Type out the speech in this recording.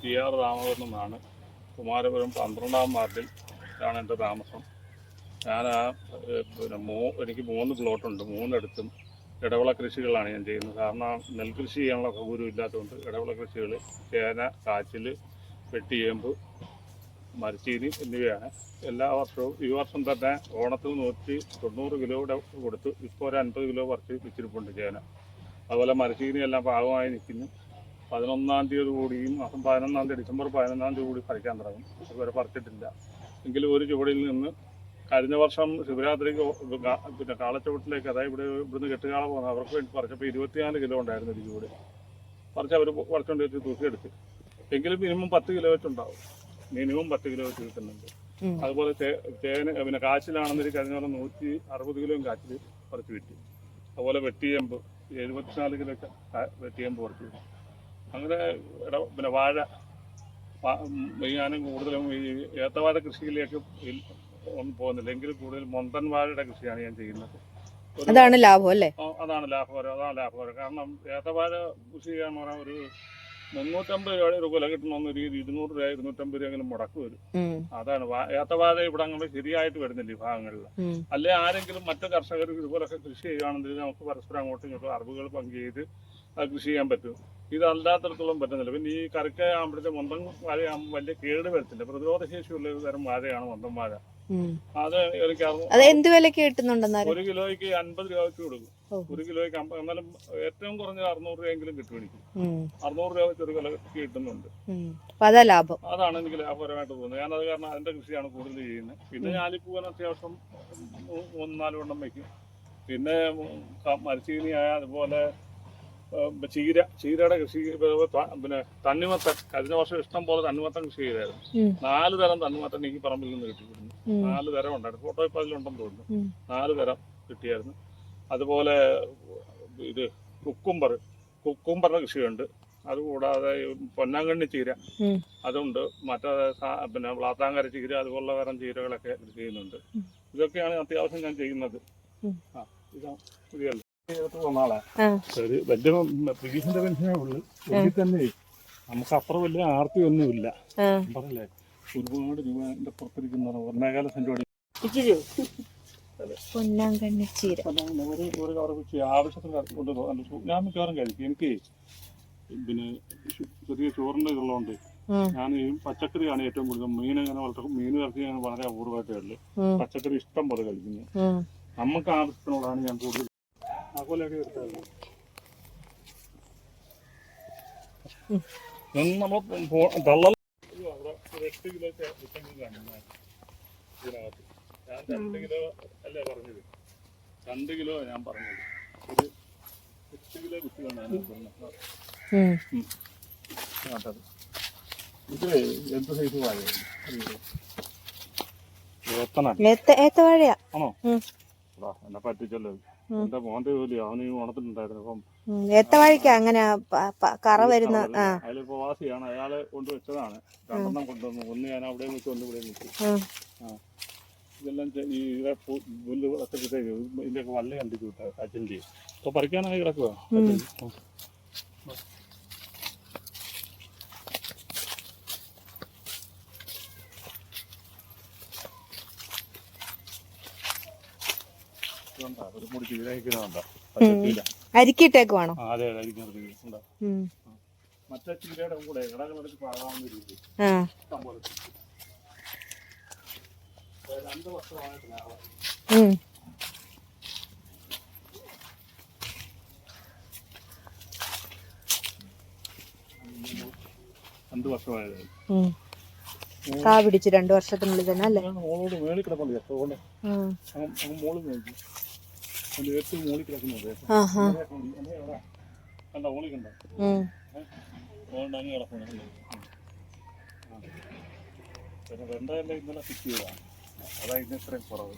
TR Damodaran എന്നാണ്. കുമാരപുരം 12-ാം വാർഡിൽ ആണ് എൻ്റെ താമസം. ഞാൻ എനിക്ക് 3 പ്ലോട്ടുണ്ട്. 3 ഇടവിള കൃഷികളാണ് ഞാൻ ചെയ്യുന്നത്. കാരണം നെൽകൃഷി ചെയ്യാനുള്ള സൗകര്യം ഇല്ലാത്തതുകൊണ്ട് ഇടവിള കൃഷികൾ ചേന, കാച്ചിൽ, വെട്ടിയേമ്പ്, മരച്ചീനി എന്നിവയാണ്. എല്ലാ വർഷവും ഈ വർഷം തന്നെ ഓണത്തിന് 190 കിലോയുടെ കൊടുത്ത് ഇപ്പോൾ ഒരു 50 കിലോ പറിച്ച് വെച്ചിരിപ്പുണ്ട് ചേന. അതുപോലെ മരച്ചീനി എല്ലാം പാകമായി നിൽക്കുന്നു. 11-ാം തീയതി കൂടിയും മാസം 11-ാം തീയതി ഡിസംബർ 11-ാം തീയതി കൂടി പറിക്കാൻ തുടങ്ങും. അതുവരെ പറിച്ചിട്ടില്ല. എങ്കിലും ഒരു ചുവടിൽ നിന്ന് കഴിഞ്ഞ വർഷം ശിവരാത്രിക്ക് പിന്നെ കാളച്ചവിട്ടിലേക്ക്, അതായത് ഇവിടുന്ന് കെട്ടുകാള പോകുന്നത് അവർക്ക് വേണ്ടി പറിച്ചപ്പോൾ 24 കിലോ ഉണ്ടായിരുന്നു ഒരു ചുവട്. പറിച്ച് അവർ പറിച്ചുകൊണ്ട് വെച്ച് തൂക്കിയെടുത്ത്. എങ്കിലും മിനിമം 10 കിലോ വെച്ചുണ്ടാവും. മിനിമം 10 കിലോ വെച്ച് കിട്ടുന്നുണ്ട്. അതുപോലെ ചേന പിന്നെ കാച്ചിലാണെന്നൊരു കഴിഞ്ഞ പോലെ 160 കിലോയും കാച്ചിൽ പറിച്ച് വിറ്റു. അതുപോലെ വെട്ടിയേമ്പ് 74 കിലോ വെട്ടിയേമ്പ് പറിച്ചു വിറ്റു. അങ്ങനെ പിന്നെ വാഴ ഞാനും കൂടുതലും ഈ ഏത്തവാഴ കൃഷിയിലേക്ക് ഒന്നും പോകുന്നില്ല. എങ്കിലും കൂടുതൽ മൊന്തൻ വാഴയുടെ കൃഷിയാണ് ഞാൻ ചെയ്യുന്നത്. അതാണ് ലാഭം അല്ലേ? അതാണ് ലാഭകരം. കാരണം ഏത്തവാഴ കൃഷി ചെയ്യാന്ന് പറഞ്ഞാൽ ഒരു 350 രൂപ കൊല കിട്ടണമെന്ന് ഒരു 200 രൂപ 250 രൂപയെങ്കിലും മുടക്ക് വരും. അതാണ് ഏത്തവാഴ ഇവിടെ അങ്ങനെ ശരിയായിട്ട് വരുന്നില്ല ഈ ഭാഗങ്ങളിൽ. അല്ലെ ആരെങ്കിലും മറ്റു കർഷകർ ഇതുപോലൊക്കെ കൃഷി ചെയ്യുകയാണെങ്കിൽ നമുക്ക് പരസ്പരം അങ്ങോട്ടും ഇങ്ങോട്ടും അറിവുകൾ പങ്കുചെയ്ത് കൃഷി ചെയ്യാൻ പറ്റും. ഇതല്ലാത്തടത്തോളം പറ്റുന്നില്ല. പിന്നെ ഈ കറിക്ക ആകുമ്പോഴത്തെ മൊന്തം വാഴയാകുമ്പോൾ വലിയ കേട് വരത്തില്ല. പ്രതിരോധ ശേഷിയുള്ള ഒരു തരം വാഴയാണ് മൊന്തം വാഴ. അത് എന്ത് വിലക്ക് കിട്ടുന്നുണ്ടെന്നാലും 1 കിലോയ്ക്ക് 50 രൂപയ്ക്ക് കൊടുക്കും. 1 കിലോയ്ക്ക് എന്നാലും ഏറ്റവും കുറഞ്ഞ 600 രൂപയെങ്കിലും കിട്ടും എനിക്ക്. 600 രൂപ വെച്ച് ഒരു വില കിട്ടുന്നുണ്ട്. അതാണ് എനിക്ക് ലാഭകരമായിട്ട് തോന്നുന്നത്. ഞാനത് കാരണം അതിന്റെ കൃഷിയാണ് കൂടുതൽ ചെയ്യുന്നത്. പിന്നെ ഞാലിപ്പൂവൻ അത്യാവശ്യം 3-4 വണ്ണം വയ്ക്കും. പിന്നെ മരച്ചീനിയായ അതുപോലെ ചീരയുടെ കൃഷി, പിന്നെ തണ്ണിമത്തൻ. കഴിഞ്ഞ വർഷം ഇഷ്ടം പോലെ തണ്ണിമത്തൻ കൃഷി ചെയ്തായിരുന്നു. 4 തരം തണ്ണിമത്തൻ എനിക്ക് പറമ്പിൽ നിന്ന് കിട്ടിയിരുന്നു. 4 തരം ഉണ്ടായിരുന്നു. ഫോട്ടോ ഇപ്പോൾ അതിലുണ്ടെന്ന് തോന്നുന്നു. 4 തരം കിട്ടിയായിരുന്നു. അതുപോലെ ഇത് കുക്കുംബറിന്റെ കൃഷിയുണ്ട്. അതുകൂടാതെ പൊന്നാങ്കണ്ണി ചീര അതുണ്ട്. മറ്റേ പിന്നെ വ്ളാത്താങ്കര ചീര, അതുപോലുള്ള തരം ചീരകളൊക്കെ കൃഷി ചെയ്യുന്നുണ്ട്. ഇതൊക്കെയാണ് അത്യാവശ്യം ഞാൻ ചെയ്യുന്നത്. വന്നാളെ ഒരു വലിയ പ്രീസിന്റെ പെൻഷനേ ഉള്ളു. എങ്കിൽ തന്നെ നമുക്ക് അത്ര വലിയ ആർത്തിയൊന്നുമില്ല. പറഞ്ഞല്ലേ, ഒരുപാട് രൂപ എന്റെ പുറത്തിരിക്കുന്ന 1.25 സെന്റ് പൊന്നാങ്കണ്ണി ചീര ഒരു കവർ വെച്ച് ആവശ്യത്തിന് കൊണ്ട് ഞാൻ മിക്കവാറും കഴിക്കും. എനിക്ക് പിന്നെ ചെറിയ ചോറിന്റെ ഇതുള്ളതുകൊണ്ട് ഞാൻ ഈ പച്ചക്കറിയാണ് ഏറ്റവും കൂടുതൽ. മീൻ അങ്ങനെ വളർത്തും. മീൻ ഇറച്ചി ഞാൻ വളരെ അപൂർവമായിട്ടേ ഉള്ളു. പച്ചക്കറി ഇഷ്ടം പോലെ കഴിക്കുന്നു. നമുക്ക് ആവശ്യത്തിനുള്ളതാണ് ഞാൻ കൂടുതൽ. അതുപോലെയൊക്കെ എടുത്തായിരുന്നു നമ്മൾ തള്ളൽ. അവിടെ ഒരു 8 കിലോ കാണുന്ന ഇതിനകത്ത് ഞാൻ 2 കിലോ അല്ലേ പറഞ്ഞത്? 2 കിലോ ഞാൻ പറഞ്ഞത്. ഒരു 8 കിലോ കുട്ടികളാണ് പറഞ്ഞത്. ഇത് എന്ത് സൈസ് വാഴയാണ്? ഏത്തവാഴയാ. ആണോ? എന്നെ പറ്റിച്ചല്ലോ. എന്റെ മോന്റെ ജോലി അവന് ഓണത്തിനുണ്ടായിരുന്നു. അപ്പം ഏത്തവാഴയ്ക്ക് അങ്ങനെ കറ വരുന്ന അയാൾ പ്രവാസിയാണ്. അയാളെ കൊണ്ട് വെച്ചതാണ്. 2 കൊണ്ടുവന്നു. ഒന്ന് ഞാൻ അവിടെ വെച്ച്, ഒന്ന് ഇവിടെ വെച്ചു. ഇതെല്ലാം ഈ പുല്ല് പച്ചക്കറി ഇതിന്റെയൊക്കെ വല്ല കണ്ടിട്ട് വിട്ടാ കാച്ചിന്റെ. അപ്പൊ പറിക്കാനായി കിടക്കുക. ഒരു മുടി ചീരക്കുന്നുണ്ടോ? അരിക്കിട്ടേക്ക് വേണോ? അതെ, അരിക്കുന്നുണ്ടോ? മറ്റേ ചീരയുടെ കൂടെ ഇടകളെടുത്ത് പാകാവുന്ന രീതി ഇഷ്ടം പോലെ. 2 വർഷമായിട്ട് ലാഭം. 2 വർഷമായതായിരുന്നു. കാ പിടിച്ചു 2 വർഷത്തിനുള്ളിൽ തന്നെ അല്ലേ? മോളോട് മേളിൽ കിടപ്പുണ്ട്. അതുകൊണ്ട് മോള് നോക്കി ഏറ്റവും മോളിൽ കിടക്കുന്നത് കണ്ട മോളിൽ കണ്ടോ? അതുകൊണ്ട് അങ്ങ് കിടപ്പുണ്ട്. പിന്നെ വെണ്ടയെല്ലാം ഇന്നലെ ഫിക്സ് ചെയ്തതാണ്. അതാ ഇന്ന് ഇത്രയും കുറവ്.